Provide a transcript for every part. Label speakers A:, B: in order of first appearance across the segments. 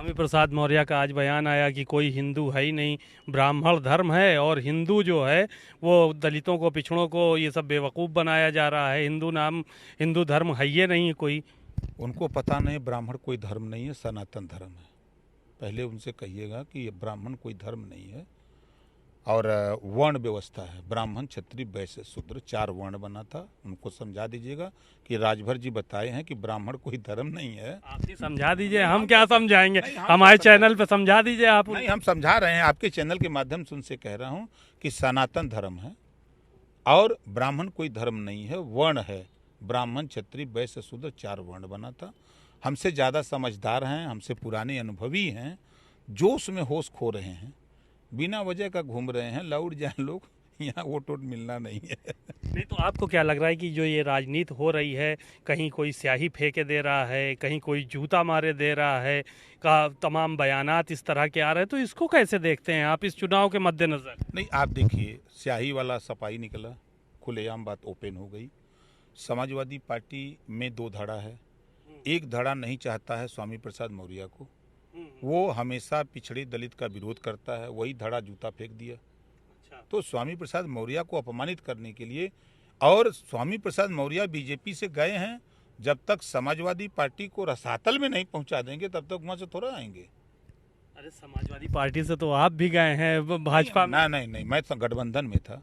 A: स्वामी प्रसाद मौर्य का आज बयान आया कि कोई हिंदू है ही नहीं, ब्राह्मण धर्म है और हिंदू जो है वो दलितों को, पिछड़ों को ये सब बेवकूफ़ बनाया जा रहा है। हिंदू धर्म है ये नहीं कोई।
B: उनको पता नहीं ब्राह्मण कोई धर्म नहीं है, सनातन धर्म है। पहले उनसे कहिएगा कि ये ब्राह्मण कोई धर्म नहीं है और वर्ण व्यवस्था है। ब्राह्मण, क्षत्रिय, वैश्य, शूद्र 4 वर्ण बना था। उनको समझा दीजिएगा कि राजभर जी बताए हैं कि ब्राह्मण कोई धर्म नहीं है।
A: आप ही समझा दीजिए, हम क्या समझाएंगे? हमारे चैनल पे समझा दीजिए आप।
B: नहीं, हम समझा रहे हैं, आपके चैनल के माध्यम से उनसे कह रहा हूँ कि सनातन धर्म है और ब्राह्मण कोई धर्म नहीं है, वर्ण है। ब्राह्मण, क्षत्रिय, वैश्य, शूद्र 4 वर्ण बना था। हमसे ज़्यादा समझदार हैं, हमसे पुराने अनुभवी हैं, जोश में होश खो रहे हैं, बिना वजह का घूम रहे हैं। लौट जाए लोग, यहाँ वोट मिलना नहीं है।
A: नहीं तो आपको क्या लग रहा है कि जो ये राजनीति हो रही है, कहीं कोई स्याही फेंके दे रहा है, कहीं कोई जूता मारे दे रहा है, का तमाम बयानात इस तरह के आ रहे हैं, तो इसको कैसे देखते हैं आप इस चुनाव के मद्देनजर?
B: नहीं, आप देखिए, स्याही वाला सफाई निकला, खुलेआम बात ओपन हो गई। समाजवादी पार्टी में 2 धड़ा है। एक धड़ा नहीं चाहता है स्वामी प्रसाद मौर्य को, वो हमेशा पिछड़े दलित का विरोध करता है, वही धड़ा जूता फेंक दिया। तो स्वामी प्रसाद मौर्य को अपमानित करने के लिए, और स्वामी प्रसाद मौर्य बीजेपी से गए हैं, जब तक समाजवादी पार्टी को रसातल में नहीं पहुंचा देंगे तब तक वहां से थोड़ा आएंगे।
A: अरे समाजवादी पार्टी से तो आप भी गए हैं भाजपा में।
B: नहीं, मैं तो गठबंधन में था।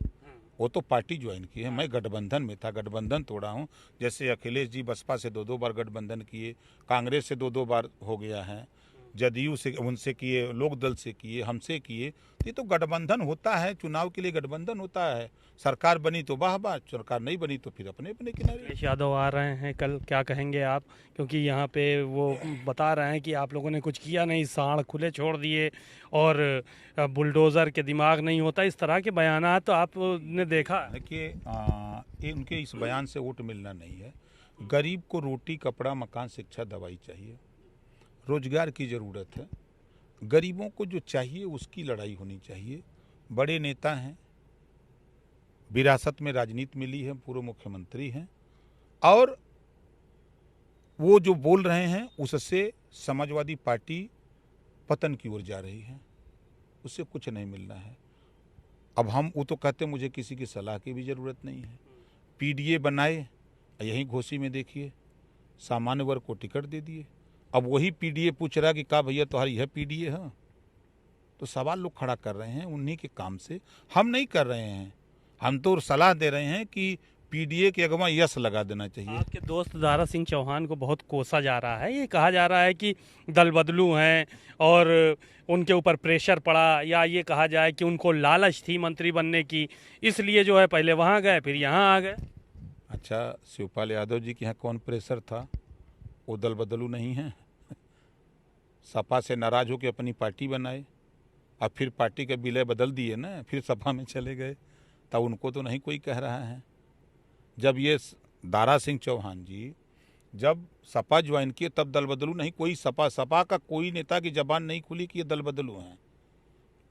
B: वो तो पार्टी ज्वाइन की है, मैं गठबंधन में था, गठबंधन तोड़ा हूँ। जैसे अखिलेश जी बसपा से 2 बार गठबंधन किए, कांग्रेस से 2 बार हो गया है, जदयू से उनसे किए, लोक दल से किए, हमसे किए। ये तो गठबंधन होता है, चुनाव के लिए गठबंधन होता है। सरकार बनी तो वाह वाह, सरकार नहीं बनी तो फिर अपने अपने किनारे।
A: अखिलेश यादव आ रहे हैं कल, क्या कहेंगे आप? क्योंकि यहाँ पे वो बता रहे हैं कि आप लोगों ने कुछ किया नहीं, साड़ खुले छोड़ दिए और बुलडोज़र के दिमाग नहीं होता, इस तरह के बयानात तो आपने देखा।
B: देखिए, ये उनके इस बयान से वोट मिलना नहीं है। गरीब को रोटी, कपड़ा, मकान, शिक्षा, दवाई चाहिए, रोजगार की ज़रूरत है। गरीबों को जो चाहिए उसकी लड़ाई होनी चाहिए। बड़े नेता हैं, विरासत में राजनीति मिली है, पूर्व मुख्यमंत्री हैं, और वो जो बोल रहे हैं उससे समाजवादी पार्टी पतन की ओर जा रही है, उससे कुछ नहीं मिलना है। अब वो तो कहते मुझे किसी की सलाह की भी ज़रूरत नहीं है। पीडीए बनाए, यहीं घोसी में देखिए, सामान्य वर्ग को टिकट दे दिए। अब वही पीडीए पूछ रहा कि का भैया तुम्हारी यह पीडीए है? तो सवाल लोग खड़ा कर रहे हैं उन्हीं के काम से, हम नहीं कर रहे हैं। हम तो सलाह दे रहे हैं कि पीडीए के अगवा यस लगा देना चाहिए।
A: आपके दोस्त दारा सिंह चौहान को बहुत कोसा जा रहा है, ये कहा जा रहा है कि दल बदलू हैं और उनके ऊपर प्रेशर पड़ा, या ये कहा जाए कि उनको लालच थी मंत्री बनने की, इसलिए जो है पहले वहाँ गए फिर यहाँ आ गए।
B: अच्छा, शिवपाल यादव जी के यहाँ कौन प्रेशर था? वो दल बदलू नहीं है। सपा से नाराज होकर अपनी पार्टी बनाए, अब फिर पार्टी का विलय बदल दिए ना, फिर सपा में चले गए। तब उनको तो नहीं कोई कह रहा है। जब ये दारा सिंह चौहान जी जब सपा ज्वाइन किए तब दल बदलू नहीं, कोई सपा का कोई नेता की जबान नहीं खुली कि ये दल बदलू हैं।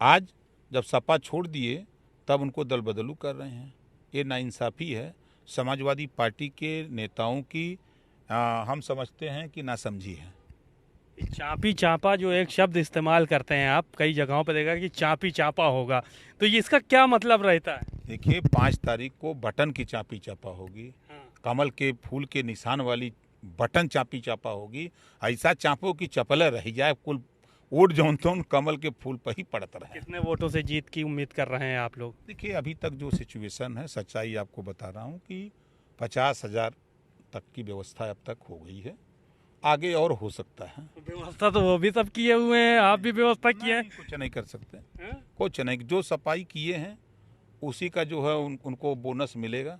B: आज जब सपा छोड़ दिए तब उनको दल बदलू कर रहे हैं। ये नाइंसाफ़ी है समाजवादी पार्टी के नेताओं की। हम समझते हैं कि नासमझी है।
A: चापी चापा जो एक शब्द इस्तेमाल करते हैं आप, कई जगहों पर देखा कि चापी चापा होगा, तो ये इसका क्या मतलब रहता है?
B: देखिए, 5 तारीख को बटन की चापी चापा होगी, कमल के फूल के निशान वाली बटन चापी चापा होगी। ऐसा चापो की चपले रह जाए, कुल वोट जौन तौन कमल के फूल पर ही पड़ता रहे।
A: कितने वोटों से जीत की उम्मीद कर रहे हैं आप लोग?
B: देखिए, अभी तक जो सिचुएशन है, सच्चाई आपको बता रहा हूँ कि 50,000 तक की व्यवस्था अब तक हो गई है, आगे और हो सकता है।
A: व्यवस्था तो वो भी सब किए हुए हैं, आप भी व्यवस्था किए हैं।
B: कुछ नहीं कर सकते, कुछ नहीं। जो सफाई किए हैं उसी का जो है उनको बोनस मिलेगा।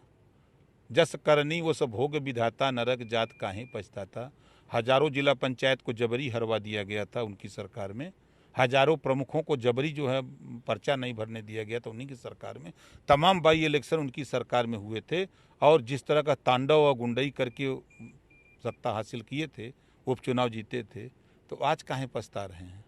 B: जस करनी वो सब भोग विधाता, नरक जात काहे पछताता। हजारों जिला पंचायत को जबरी हरवा दिया गया था उनकी सरकार में। हजारों प्रमुखों को जबरी जो है पर्चा नहीं भरने दिया गया था उन्हीं की सरकार में। तमाम बाई इलेक्शन उनकी सरकार में हुए थे, और जिस तरह का तांडव और गुंडई करके सत्ता हासिल किए थे, उपचुनाव जीते थे, तो आज काहे पछता रहे हैं?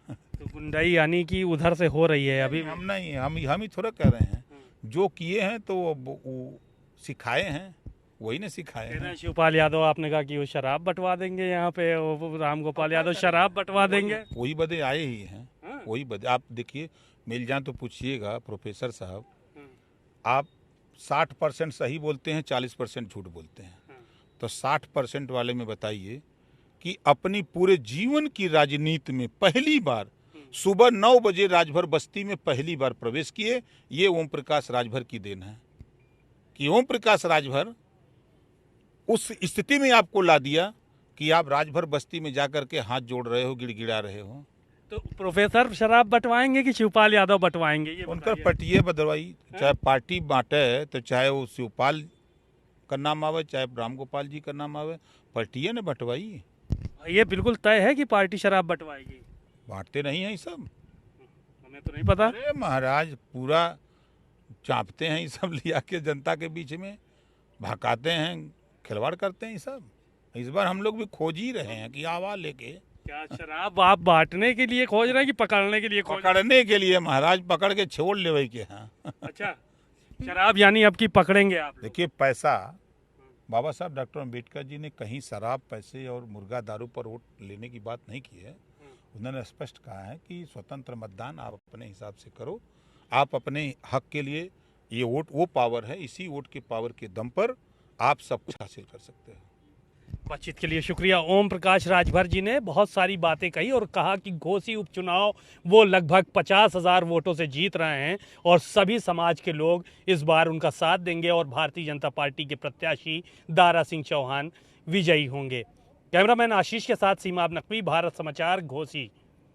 A: तो गुंडाई यानी कि उधर से हो रही है अभी?
B: हम नहीं, हम ही थोड़ा कह रहे हैं। जो किए हैं तो वो सिखाए हैं, वही ने सिखाए
A: कह रहे
B: हैं।
A: हैं शिवपाल यादव, आपने कहा कि वो शराब बंटवा देंगे यहाँ पे, वो राम गोपाल यादव शराब बंटवा देंगे।
B: वही बदे आए ही हैं,
A: हाँ।
B: वही बदे। आप देखिए, मिल जाए तो पूछिएगा प्रोफेसर साहब,
A: हाँ।
B: आप 60% सही बोलते हैं, 40% झूठ बोलते हैं।
A: हाँ।
B: तो 60% वाले में बताइए कि अपनी पूरे जीवन की राजनीति में पहली बार सुबह 9 बजे राजभर बस्ती में पहली बार प्रवेश किए। ये ओम प्रकाश राजभर की देन है कि ओम प्रकाश राजभर उस स्थिति में आपको ला दिया कि आप राजभर बस्ती में जाकर के हाथ जोड़ रहे हो, गिड़गिड़ा रहे हो।
A: तो प्रोफेसर शराब बंटवाएंगे कि शिवपाल यादव बंटवाएंगे, ये
B: उनकर
A: बताइए।
B: पटिए बदलवाई, चाहे पार्टी बांटे तो चाहे वो शिवपाल का नाम आवे, चाहे राम गोपाल जी का नाम आवे, पटिए ने बंटवाई।
A: ये बिल्कुल तय है कि पार्टी शराब बंटवाएगी?
B: बांटते नहीं हैं ये सब।
A: हमें तो नहीं पता।
B: अरे महाराज, पूरा चापते हैं ये सब लिया के जनता के बीच में, भकाते हैं, खिलवाड़ करते हैं ये सब। इस बार हम लोग भी खोज ही रहे हैं कि आवाज लेके।
A: क्या शराब आप बांटने के लिए खोज रहे हैं कि पकड़ने के लिए खोज रहे
B: पकड़ने के लिए महाराज, पकड़ के छोड़ ले वही के। हाँ
A: हैं? अच्छा, शराब यानी अब की पकड़ेंगे आप लोग।
B: देखिए, पैसा, बाबा साहब डॉक्टर अम्बेडकर जी ने कहीं शराब, पैसे और मुर्गा दारू पर वोट लेने की बात नहीं की है। उन्होंने स्पष्ट कहा है कि स्वतंत्र मतदान आप अपने हिसाब से करो, आप अपने हक के लिए, ये वोट वो पावर है, इसी वोट के पावर के दम पर आप सब कुछ हासिल कर सकते हो।
A: बातचीत के लिए शुक्रिया। ओम प्रकाश राजभर जी ने बहुत सारी बातें कही और कहा कि घोसी उपचुनाव वो लगभग 50,000 वोटों से जीत रहे हैं और सभी समाज के लोग इस बार उनका साथ देंगे और भारतीय जनता पार्टी के प्रत्याशी दारा सिंह चौहान विजयी होंगे। कैमरामैन आशीष के साथ सीमा नकवी, भारत समाचार, घोसी।